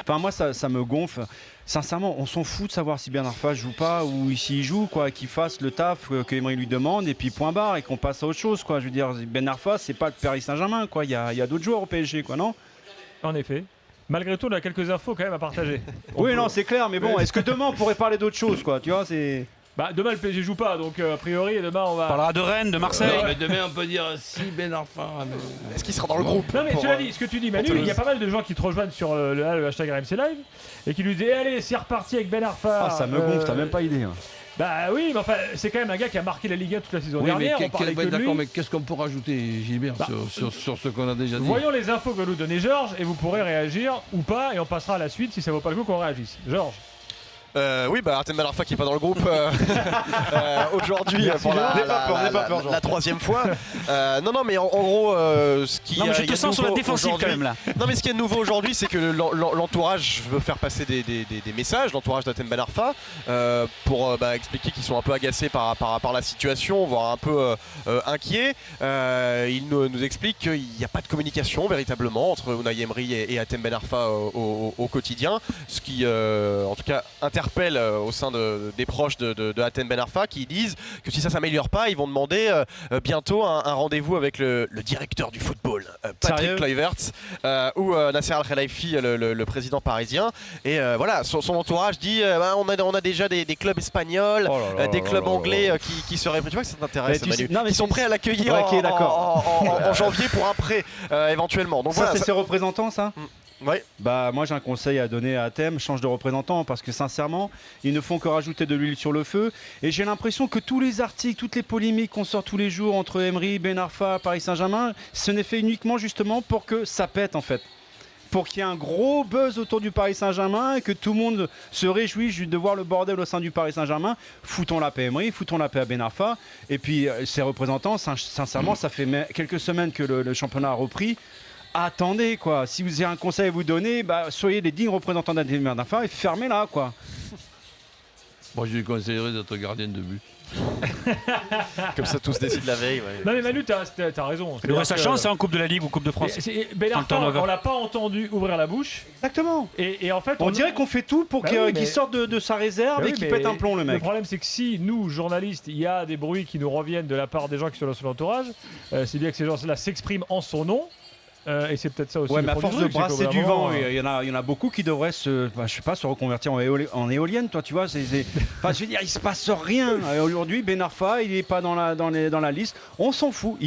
Enfin, moi, ça me gonfle. Sincèrement, on s'en fout de savoir si Ben Arfa joue pas ou s'il joue, quoi, qu'il fasse le taf que Emery lui demande et puis point barre et qu'on passe à autre chose, quoi. Je veux dire, Ben Arfa, c'est pas le Paris Saint-Germain, quoi. Il y a d'autres joueurs au PSG, quoi, non? En effet. Malgré tout, on a quelques infos quand même à partager. Oui, non, c'est clair, mais bon, est-ce que demain on pourrait parler d'autre chose, quoi? Tu vois, c'est. Bah, demain le PSG joue pas, donc a priori demain on va. On parlera de Rennes, de Marseille. Non, mais demain on peut dire si Ben Arfa. Est-ce qu'il sera dans le groupe? Non mais cela dit, ce que tu dis Manu, il y a pas mal de gens qui te rejoignent sur le hashtag RMC Live et qui lui disent allez c'est reparti avec Ben Arfa. Ah, ça me gonfle, t'as même pas idée. Hein. Bah oui, mais enfin c'est quand même un gars qui a marqué la Ligue 1 toute la saison Oui, mais dernière. On parlait que de d'accord, lui. mais qu'est-ce qu'on peut rajouter, Gilbert, sur ce qu'on a déjà dit? Voyons les infos que va nous donner Georges et vous pourrez réagir ou pas et on passera à la suite si ça vaut pas le coup qu'on réagisse. Georges. Oui, bah Artem Ben Arfa qui est pas dans le groupe aujourd'hui pour la troisième fois. Non, mais en gros, ce qui. Non, mais je te sens sur la défensive quand même là. Non, mais ce qui est nouveau aujourd'hui, c'est que l'entourage veut faire passer des messages, l'entourage d'Artem Ben Arfa, pour expliquer qu'ils sont un peu agacés par la situation, voire un peu inquiets. Il nous explique qu'il n'y a pas de communication véritablement entre Unai Emery et Artem Ben Arfa au quotidien, ce qui, en tout cas, interpelle au sein des proches de Artem Ben Arfa qui disent que si ça s'améliore pas, ils vont demander bientôt un rendez-vous avec le directeur du football, Patrick Kluivert, ou Nasser Al-Khelaifi, le président parisien. Et voilà, son entourage dit on a déjà des clubs espagnols, des clubs anglais qui seraient prêts. Tu vois que ça t'intéresse, Manu, qui sont prêts à l'accueillir en janvier pour un prêt éventuellement. Donc ça, voilà, c'est ses représentants, ça? Ouais. Bah moi j'ai un conseil à donner à Athème, change de représentant parce que sincèrement ils ne font que rajouter de l'huile sur le feu et j'ai l'impression que tous les articles, toutes les polémiques qu'on sort tous les jours entre Emery, Ben Arfa, Paris Saint-Germain, ce n'est fait uniquement justement pour que ça pète en fait. Pour qu'il y ait un gros buzz autour du Paris Saint-Germain et que tout le monde se réjouisse de voir le bordel au sein du Paris Saint-Germain. Foutons la paix à Emery, foutons la paix à Ben Arfa. Et puis ses représentants, sincèrement, ça fait quelques semaines que le championnat a repris. Attendez quoi, si vous avez un conseil à vous donner, soyez les dignes représentants d'Artem Ben Arfa et fermez-la quoi. Moi je lui conseillerais d'être gardien de but. Comme ça tous décident la veille. Ouais. Non mais Manu, t'as raison. Il aurait sa chance en Coupe de la Ligue ou Coupe de France. Ben Arfa, on l'a pas entendu ouvrir la bouche. Exactement. Et en fait, on dirait qu'on fait tout pour qu'il sorte de sa réserve et qu'il pète un plomb le mec. Le problème c'est que si nous, journalistes, il y a des bruits qui nous reviennent de la part des gens qui sont dans son entourage, c'est bien que ces gens-là s'expriment en son nom. Et c'est peut-être ça aussi. Ouais, mais à force de brasser du vent, il y en a beaucoup qui devraient se reconvertir en éolienne, toi, tu vois. Enfin, je veux dire, il se passe rien. Aujourd'hui, Ben Arfa, il n'est pas dans la liste. On s'en fout.